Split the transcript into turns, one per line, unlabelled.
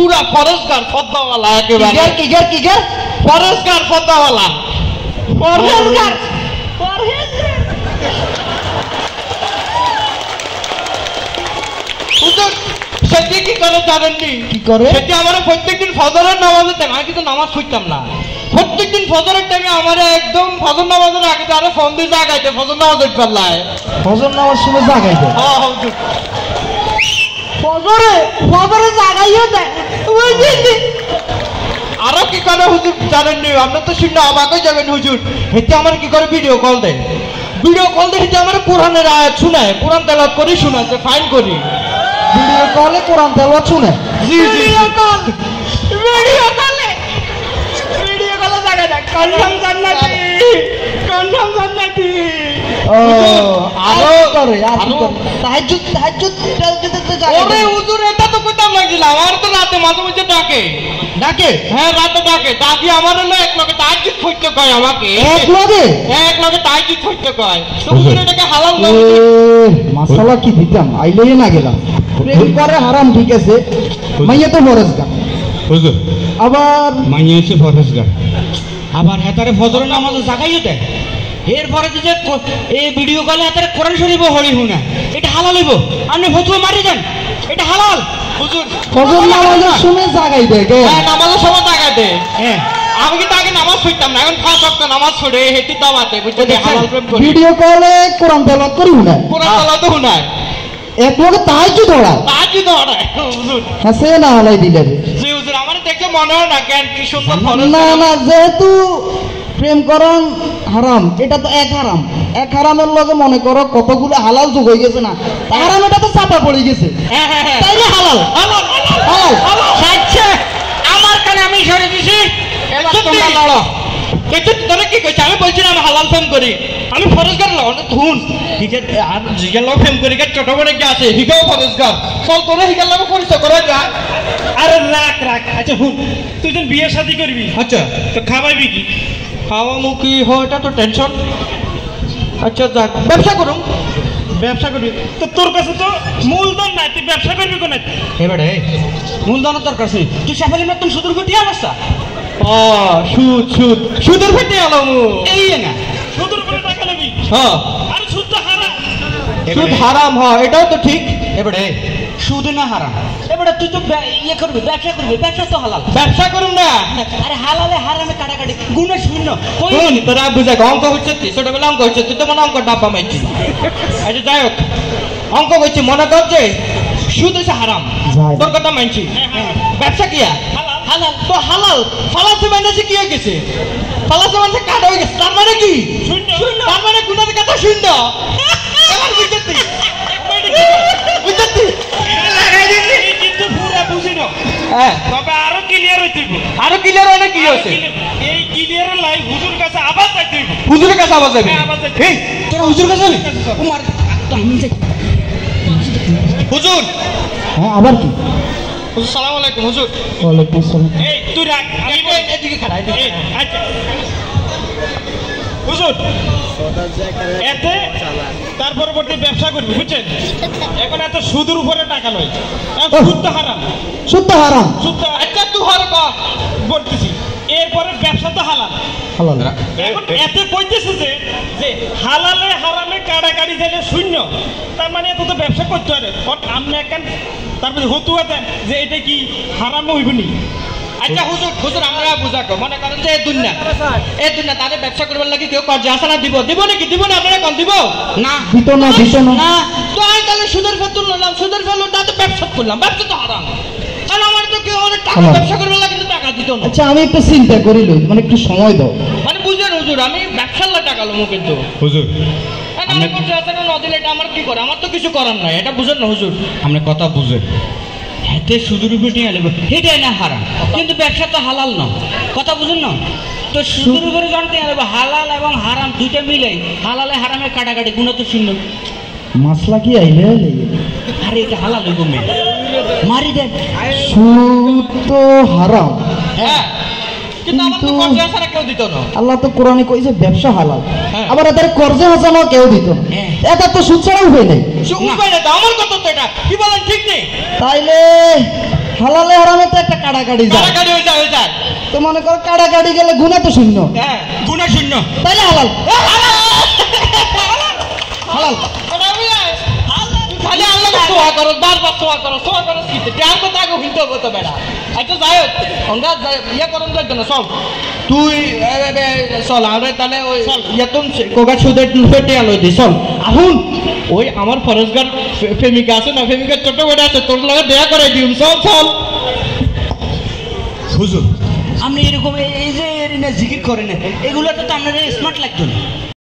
পুরা ফরেস্টগার ফদ্দাওয়ালা একেবারে
কিগার
ফরেস্টগার ফদ্দাওয়ালা
পরহেজগার
হুজুর সেটি কি করে জানেননি?
কি করে?
সেটি আমার প্রত্যেকদিন ফজরের নামাজের টাইম, আমি কিন্তু নামাজ পড়তাম না, প্রত্যেকদিন ফজরের টাইমে আমার একদম ফজর নামাজের আগে তারা ফোন দিয়ে জাগাইতে ফজর নামাজ পাল্লায়
ফজর নামাজ সময় জাগাইতে
হুজুর
ফজরে জাগাইও দেয়
আরো কি করে হুজুর জানেননি? আপনার তো শুনে অবাক হয়ে যাবেন হুজুর। হেতে আমার কি করে ভিডিও কল দেয়, ভিডিও কল দিয়ে হেতে আমার কোরআনের আয়াত শুনায়, কোরআন তেলাওয়াত করি শোনাচ্ছে, ফাইন করি
ভিডিও কলে কোরআন তেলাওয়াত শুনে।
জি জি
ভিডিও কলে জাগাই দেয় কনফার্ম জান্নাতি ও আরো করে তাহাজ্জুদ
ওরে হুজুর এটা তো কইতাম লাগছিল, আমার তো রাতে মাঝে মাঝে ডাকে হ্যাঁ রাতে ডাকি আমার হলো এক লগে তাহাজ্জুদ পড়তে কয় আমাকে, এক লগে তাহাজ্জুদ পড়তে কয়। তো হুজুর এটাকে হালাল না
মাসালা কি দিতাম আইলেই না গেলাম প্রেম করে হারাম ঠিক আছে, মাইয়া তো ফরেজগার
হুজুর
আবার
মাইয়া হচ্ছে ফরেস্টগার,
আবার হেতারে ফজরের নামাজ জাগাইও দেয়, এরপরে যে এই ভিডিও কলে হেতারে কোরআন শরীফ হরি হুনা, এটা হালাল হইব? আপনি ফতোয়া মারি দেন এটা হালাল হুজুর?
ফজর নামাজের সময় জাগাই দেয়
হ্যাঁ নামাজের সময় জাগাই দেয়। হ্যাঁ আমি কিন্তু আগে নামাজ পড়তাম না, এখন 5 ওয়াক্ত নামাজ পড়ে হেঁটে দাওয়াতে বুঝতে হালাল প্রেম করি,
ভিডিও কলে কোরআন তেলাওয়াত করি না,
কোরআন তেলাওয়াত হুনায়,
এক লগে তাহাজ্জুদ ধরা
হুজুর।
হ্যাঁ সে না হালাই দিলে
জি হুজুর আমার দেখে মনে হয় না জ্ঞান কি সুন্দর ফরজ
না যেহেতু প্রেম করন হারাম, এটা তো এক হারামের লগে মনে করো কতগুলো হালাল যোগ হয়ে গেছে না, হারাম এটা তো চাপা পড়ে গেছে, তাইলে হালাল
আমার কানে আমি সরে দিছি, তোমরা লড়ো। কিন্তু তোরা কি কইছ? আমি বলছি না আমি হালাল ফেম করি, আমি ফরেজগার লও না ধুন ঠিক আছে, আর জিগাল লও ফেম করি ছোট বড় কি আছে হিগাও ফরেজগার চল তোরা হিগাল লও পরিচয় করে যা।
আরে রাখ আচ্ছা হুন, তুই যখন বিয়ে শাদী করবি
আচ্ছা
তো খাওয়াইবি কি?
খাওয়া মুখি হয় এটা তো টেনশন। আচ্ছা যাক ব্যবসা করুন,
ব্যবসা করবি তো তোর কাছে তো মূলধন নাই, তুই ব্যবসা করবি কোন?
এবারে মূলধনের দরকার আছে, তুই সাফালি না তুমি সুদের ফেটে অবস্থা সুদের ফেটে আলাম এই না
সুদের উপরে টাকা নেবি,
হ্যাঁ
আরে সুদ তো হারাম,
সুদ হারাম হয় এটাও তো ঠিক। এবারে সুদ না হারাম, এবারে তুই তো ইয়ে করবি ব্যবসা তো হালাল, ব্যবসা করুন না। আরে হালালে হারামে কাটাকাটি গুণে শূন্য তোরা বুঝে অঙ্ক হচ্ছে, ছোটবেলা অঙ্ক হচ্ছে, তুই তো মনে অঙ্ক ডাব্বা মাইছি। আচ্ছা যাই হোক অঙ্ক হচ্ছে, মনে কর যে সুদ হচ্ছে হারাম, তোর কথা মানছি, ব্যবসা কি হালাল তো হালাল, ফালাসে মাইনাসে কি হয়ে গেছে, ফালাসে মাইনাসে কাটা হয়ে গেছে, তার মানে কি তার মানে গুণের কথা শূন্য। এবার বুঝতে
কিন্তু পুরা বুঝি না, তবে আরো ক্লিয়ার হইতে
হয় না কি হয়েছে?
এই ক্লিয়ার লাই হুজুর কাছে আবার যাইতে হইব,
হুজুরের কাছে আবার যাবে? এই তোরা হুজুর কাছে যাবি? হুজুর
হ্যাঁ আবার কি?
আসসালামু আলাইকুম হুজুর।
ওয়ালাইকুম আসসালাম।
এই তুই রাখ আমি
এদিকে খাড়া
আচ্ছা হুজুর এতে তার পরবর্তী ব্যবসা করবি বুঝছেন, এখন এত সুদের উপরে টাকা নয়, সুদ তো হারাম,
সুদ
আচ্ছা তুই হর
বলতেছি, এরপরে ব্যবসা তো হালাল, এখন এতে কইতেছে যে হালালে হারামে কাড়াকাড়ি যাইলে শূন্য, তার মানে এত তো ব্যবসা করতে পারে আপনি এখন তারপরে হতুয়া দেন যে এটা কি হারাম হইবনি।
আচ্ছা হুজুর আমরা বুঝা কো মনে করেন যে এই দুনিয়া তাদের ব্যবসা করবার লাগি কেউ কর্জ আসানা দিব নাকি দিব না? আপনারা কোন দিব না
দিত না
তো আমি তাহলে সুদের ফেতুল নিলাম, সুদের ফেলো না তো ব্যবসা করলাম, ব্যবসা তো হারাম, কারণ আমার তো কেউ অনেক টাকা ব্যবসা করবার লাগে কিন্তু টাকা দিত না।
আচ্ছা আমি একটু চিন্তা করি লই, মানে একটু সময় দাও,
মানে বুঝেন হুজুর আমি ব্যবসার টাকা লমু কিন্তু
হুজুর
আমি করতে আসানা ন দিলে এটা আমার কি করে, আমার তো কিছু করার নাই, এটা বুঝেন না হুজুর?
আপনি কথা বুঝেন,
হাতে সুদের উপরে টিয়া লাগবে এটাই না হারাম, কিন্তু ব্যবসা তো হালাল না, কথা বুঝুন না? তো সুদের উপরে জানতে হবে হালাল এবং হারাম দুইটা মিলে, হালালে হারামে কাটাকাটি গুণ তো শূন্য,
মাসলা কি আইলে
আরে এটা হালাল হইব মে মারি দেন,
সুদ তো হারাম,
হ্যাঁ কিন্তু আমার তো কর্জে আসারা কেউ দিত না,
আল্লাহ তো কোরআনে কইছে ব্যবসা হালাল,
হ্যাঁ।
আবার এদের কর্জে হাসানো কেউ দিত না,
হ্যাঁ।
এটা তো সুদ ছাড়া উপায় নেই,
উপায় নেই, আমার কথা তো এটা কি বলেন ঠিক নেই,
তাইলে হালালে হারামে তো একটা কাড়াকাড়ি যায়
কাড়াকাড়ি হয়ে যায়
তো মনে করো কাড়াকাড়ি গেলে গুণা তো শূন্য
হ্যাঁ গুণা শূন্য
তাইলে হালাল হালাল
খালি আল্লাহ সোয়া করো বারবার সোয়া করো কিতে টার কথা আগে হিলতে হবে তো বেড়া আচ্ছা যাই হোক আমরা ইয়ে করুন যাইতো না চল তুই চল আরে তাহলে ওই ইয়েতন কোগা সুদের ফেটে আলো দি চল আহুন ওই আমার ফরেজগার প্রেমিকা আছে না প্রেমিকার ছোট বড় আছে তোর লগে দেখা করে দিম চল হুজুর আপনি এরকম এই যে জিকির করেন এগুলো তো আপনার স্মার্ট লাগতো না